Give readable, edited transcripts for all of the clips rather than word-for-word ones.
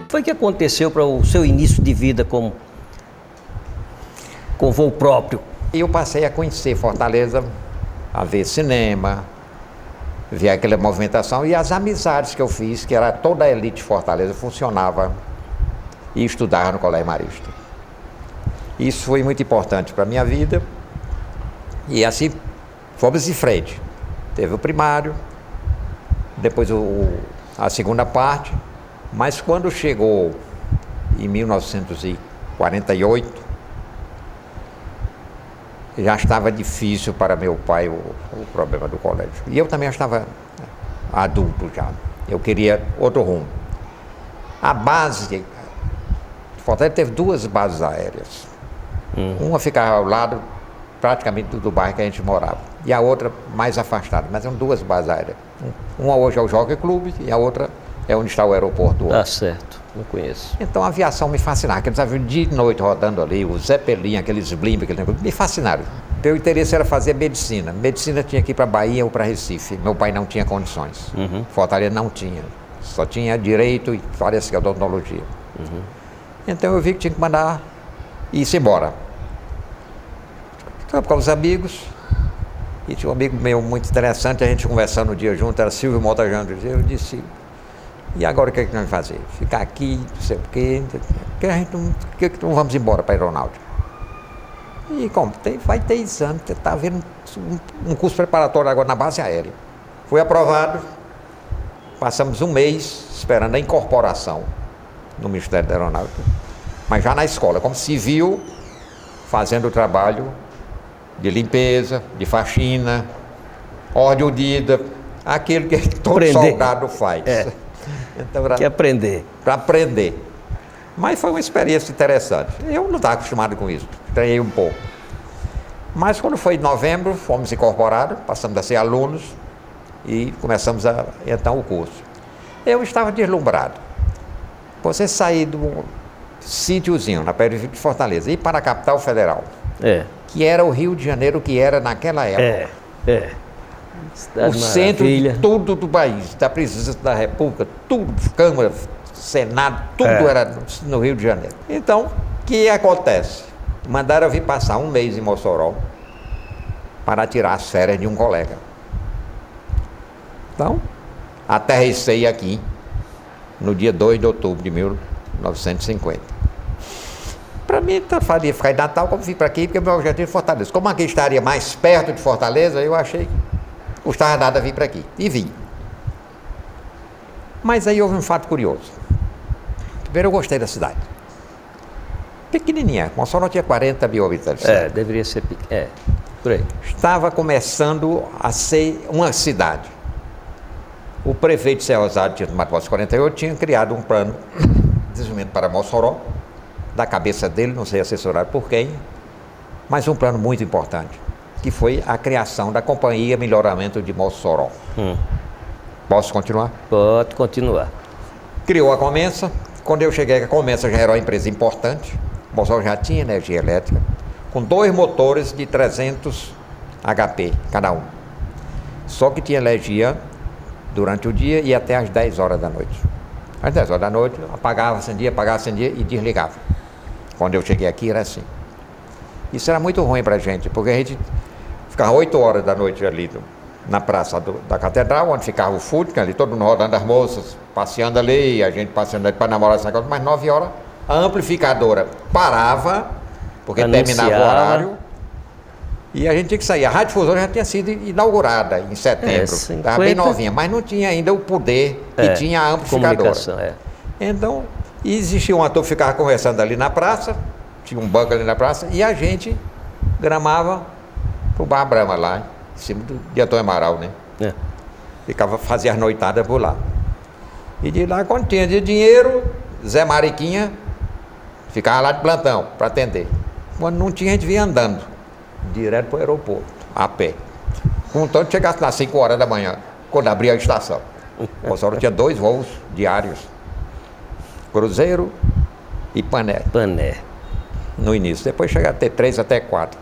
Foi o que aconteceu para o seu início de vida com voo próprio? Eu passei a conhecer Fortaleza, a ver cinema, ver aquela movimentação e as amizades que eu fiz, que era toda a elite de Fortaleza, funcionava e estudava no Colégio Marista. Isso foi muito importante para a minha vida e assim fomos em frente. Teve o primário, depois a segunda parte, mas quando chegou em 1948, já estava difícil para meu pai o problema do colégio. E eu também estava adulto já. Eu queria outro rumo. A base, Fortaleza teve duas bases aéreas. Uma ficava ao lado praticamente do bairro que a gente morava. E a outra mais afastada. Mas eram duas bases aéreas. Uma hoje é o Jockey Club e a outra é onde está o aeroporto. Tá certo, não conheço. Então a aviação me fascinava, aqueles aviões de noite rodando ali, o Zeppelin, aqueles blimp, me fascinaram. Meu interesse era fazer medicina. Medicina tinha que ir para Bahia ou para Recife. Meu pai não tinha condições. Fortaleza não tinha. Só tinha direito e parece que odontologia. Então eu vi que tinha que mandar ir-se embora. Então, com os amigos, e tinha um amigo meu muito interessante, a gente conversando um dia junto, era Silvio Montajano. Eu disse, e agora o que é que nós vamos fazer? Ficar aqui, não sei o quê, que a gente não vamos embora para a aeronáutica. E como? Vai ter exame, está havendo um curso preparatório agora na base aérea. Fui aprovado, passamos um mês esperando a incorporação no Ministério da Aeronáutica, mas já na escola, como civil, fazendo o trabalho de limpeza, de faxina, ordem unida, aquilo que todo soldado faz. Então, quer aprender. Para aprender. Mas foi uma experiência interessante. Eu não estava acostumado com isso, treinei um pouco. Mas quando foi em novembro, fomos incorporados, passamos a ser alunos e começamos então o curso. Eu estava deslumbrado. Você sair do sítiozinho, na periferia de Fortaleza, e ir para a capital federal, que era o Rio de Janeiro, que era naquela época. O centro de tudo do país, da Presidência da República, tudo, Câmara, Senado, tudo era no Rio de Janeiro. Então, o que acontece? Mandaram eu vir passar um mês em Mossoró para tirar as férias de um colega. Então, aterrissei aqui no dia 2 de outubro de 1950. Para mim, faria ficar em Natal como vim para aqui, porque meu objetivo é Fortaleza. Como aqui estaria mais perto de Fortaleza, eu achei que custava nada vir para aqui. E vim. Mas aí houve um fato curioso. Primeiro, eu gostei da cidade. Pequenininha, Mossoró tinha 40 mil habitantes. Deveria ser pequeno. Por aí. Estava começando a ser uma cidade. O prefeito de Serra Rosada, tinha tomado posse em 48, tinha criado um plano de desenvolvimento para Mossoró, da cabeça dele, não sei assessorado por quem, mas um plano muito importante, que foi a criação da Companhia Melhoramento de Mossoró. Posso continuar? Pode continuar. Criou a Comensa. Quando eu cheguei, a Comensa já era uma empresa importante. Mossoró já tinha energia elétrica, com 2 motores de 300 HP cada um. Só que tinha energia durante o dia e até às 10 horas da noite. Às 10 horas da noite, apagava, acendia e desligava. Quando eu cheguei aqui era assim. Isso era muito ruim para a gente, porque a gente ficava 8 horas da noite ali na praça da Catedral, onde ficava o footing, ali todo mundo rodando, as moças passeando ali, a gente passeando ali para namorar essa coisa, mas 9 horas a amplificadora parava, porque terminava o horário, e a gente tinha que sair. A Radiodifusora já tinha sido inaugurada em setembro, estava bem novinha, mas não tinha ainda o poder que tinha a amplificadora. Então, existia um ator que ficava conversando ali na praça, tinha um banco ali na praça, e a gente gramava pro Bar Brahma lá, em cima de Antônio Amaral, né? Fazia as noitadas por lá. E de lá, quando tinha de dinheiro, Zé Mariquinha ficava lá de plantão para atender. Quando não tinha, a gente vinha andando direto para o aeroporto, a pé. Contanto que chegasse lá 5 horas da manhã, quando abria a estação. Mossoró tinha 2 voos diários, Cruzeiro e Pané. Pané. No início, depois chegava a ter 3 até 4.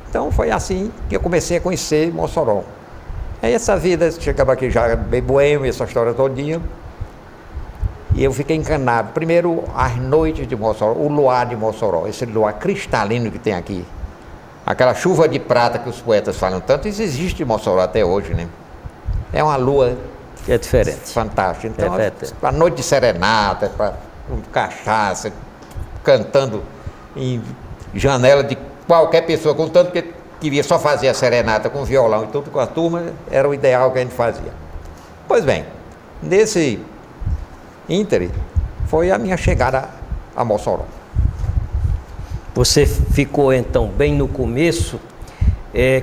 Então foi assim que eu comecei a conhecer Mossoró. Aí essa vida, chegava aqui já bem boêmio, essa história todinha. E eu fiquei encanado. Primeiro, as noites de Mossoró, o luar de Mossoró, esse luar cristalino que tem aqui. Aquela chuva de prata que os poetas falam tanto, isso existe em Mossoró até hoje, né? É uma lua É diferente. fantástica. Então, diferente. a noite de serenata, com cachaça, cantando em janela de qualquer pessoa, contanto que queria só fazer a serenata com violão e tudo com a turma, era o ideal que a gente fazia. Pois bem, nesse íntere foi a minha chegada a Mossoró. Você ficou então bem no começo,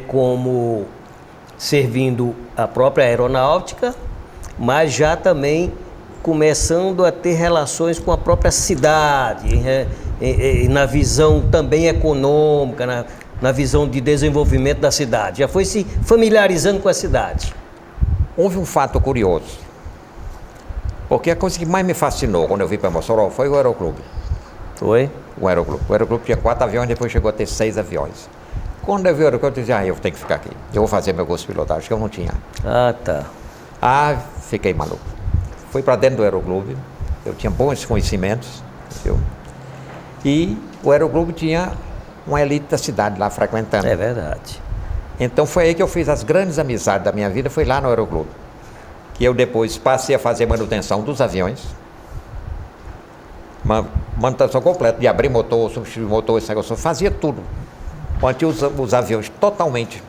como servindo a própria aeronáutica, mas já também começando a ter relações com a própria cidade, na visão também econômica, na visão de desenvolvimento da cidade. Já foi se familiarizando com a cidade. Houve um fato curioso, porque a coisa que mais me fascinou quando eu vim para Mossoró foi o Aeroclube. Foi? O Aeroclube tinha 4 aviões, depois chegou a ter 6 aviões. Quando eu vi o Aeroclube, eu disse, eu tenho que ficar aqui. Eu vou fazer meu curso de pilotagem, que eu não tinha. Ah, tá. Fiquei maluco. Fui para dentro do Aeroclube, eu tinha bons conhecimentos, entendeu? E o Aeroclube tinha uma elite da cidade lá frequentando. É verdade. Então foi aí que eu fiz as grandes amizades da minha vida, foi lá no Aeroclube. Que eu depois passei a fazer manutenção dos aviões. Uma manutenção completa, de abrir motor, substituir motor, esse negócio, eu fazia tudo. Mantinha os aviões totalmente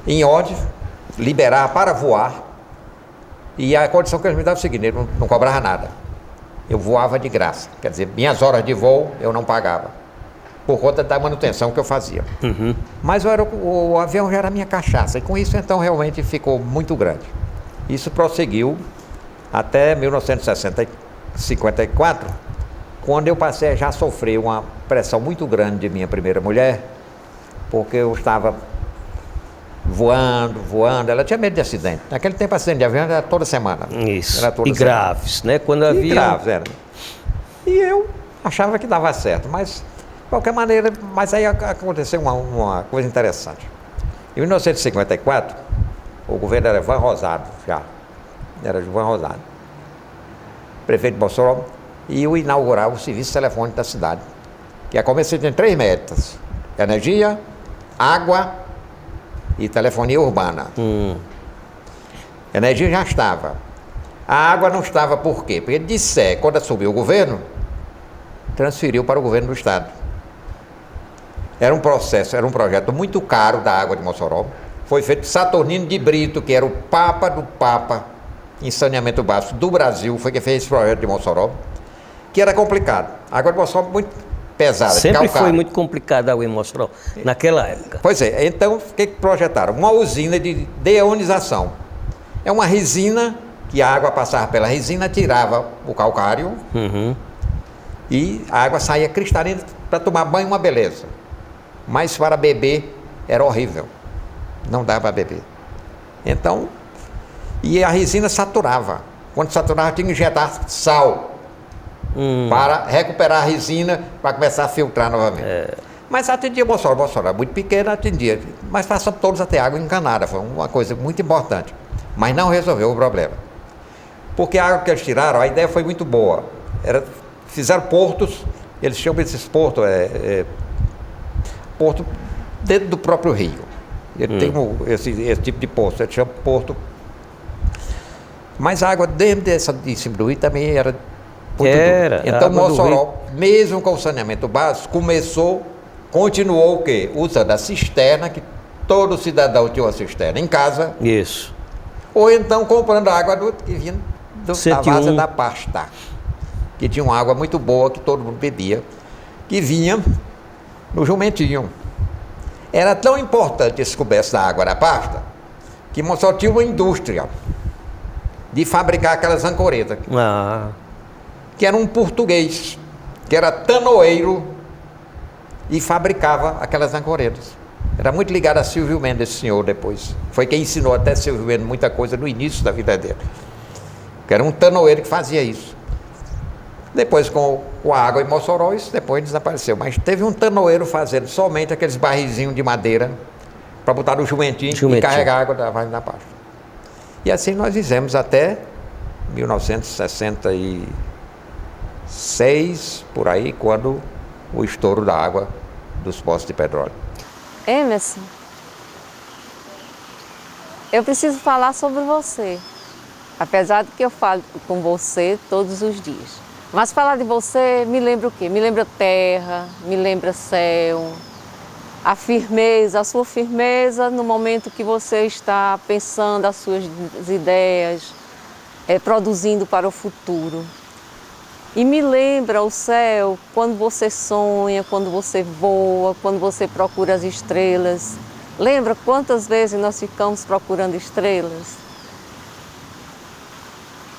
em ordem, liberar para voar. E a condição que eles me davam é o seguinte, ele não cobrava nada. Eu voava de graça, quer dizer, minhas horas de voo eu não pagava, por conta da manutenção que eu fazia. Uhum. Mas o avião já era minha cachaça, e com isso então realmente ficou muito grande. Isso prosseguiu até 1954, quando eu passei a já sofrer uma pressão muito grande de minha primeira mulher, porque eu estava voando, ela tinha medo de acidente. Naquele tempo acidente de avião era toda semana. Isso, era toda e semana. graves, né? Quando E havia... graves, era. E eu achava que dava certo, mas de qualquer maneira, mas aí aconteceu uma coisa interessante. Em 1954, o governo era Ivan Rosado, era Ivan Rosado, prefeito de Mossoró, e eu inaugurava o serviço telefônico da cidade, que a Comerciante tem 3 metas: energia, água e telefonia urbana. Energia já estava. A água não estava por quê? Porque quando assumiu o governo, transferiu para o governo do estado. Era um projeto muito caro da água de Mossoró. Foi feito Saturnino de Brito, que era o papa do papa em saneamento básico do Brasil, foi que fez esse projeto de Mossoró, que era complicado. A água de Mossoró muito pesada, Sempre calcário. foi muito complicado a água em Mossoró, naquela época. Pois é, então o que projetaram? Uma usina de deionização. É uma resina, que a água passava pela resina, tirava o calcário, e a água saía cristalina. Para tomar banho, uma beleza. Mas para beber era horrível. Não dava para beber. Então, e a resina saturava. Quando saturava, tinha que injetar sal para recuperar a resina, para começar a filtrar novamente. Mas atendia Mossoró. Mossoró era muito pequena, atendia. Mas passamos todos até água encanada. Foi uma coisa muito importante. Mas não resolveu o problema. Porque a água que eles tiraram, a ideia foi muito boa. Fizeram portos, eles chamam esses portos, porto dentro do próprio rio. Ele tem esse tipo de poço, ele chama porto. Mas a água dentro de cima do rio também era muito dura. Então Mossoró, mesmo com o saneamento básico, continuou o quê? Usando a cisterna, que todo cidadão tinha uma cisterna em casa. Isso. Ou então comprando água que vinha da várzea da pasta, que tinha uma água muito boa que todo mundo bebia, que vinha no jumentinho. Era tão importante esse começo da água da pasta, que Mossoró tinha uma indústria de fabricar aquelas ancoretas, que era um português, que era tanoeiro e fabricava aquelas ancoretas. Era muito ligado a Silvio Mendes, esse senhor, depois. Foi quem ensinou até Silvio Mendes muita coisa no início da vida dele. Que era um tanoeiro que fazia isso. Depois, com a água em Mossoró, isso depois desapareceu. Mas teve um tanoeiro fazendo somente aqueles barrizinhos de madeira para botar no jumentinho e carregar a água da Vargem da Pasta. E assim nós fizemos até 1966, por aí, quando o estouro da água dos poços de petróleo. Emerson, eu preciso falar sobre você, apesar de que eu falo com você todos os dias. Mas falar de você me lembra o quê? Me lembra terra, me lembra céu, a firmeza, a sua firmeza no momento que você está pensando as suas ideias, produzindo para o futuro. E me lembra o céu quando você sonha, quando você voa, quando você procura as estrelas. Lembra quantas vezes nós ficamos procurando estrelas?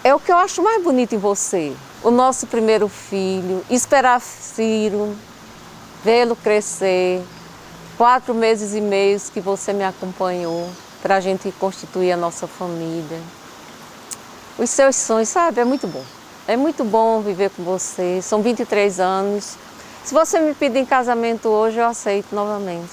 É o que eu acho mais bonito em você. O nosso primeiro filho, esperar Ciro, vê-lo crescer, 4 meses e meio que você me acompanhou para a gente constituir a nossa família. Os seus sonhos, sabe, é muito bom. É muito bom viver com você, são 23 anos. Se você me pedir em casamento hoje, eu aceito novamente.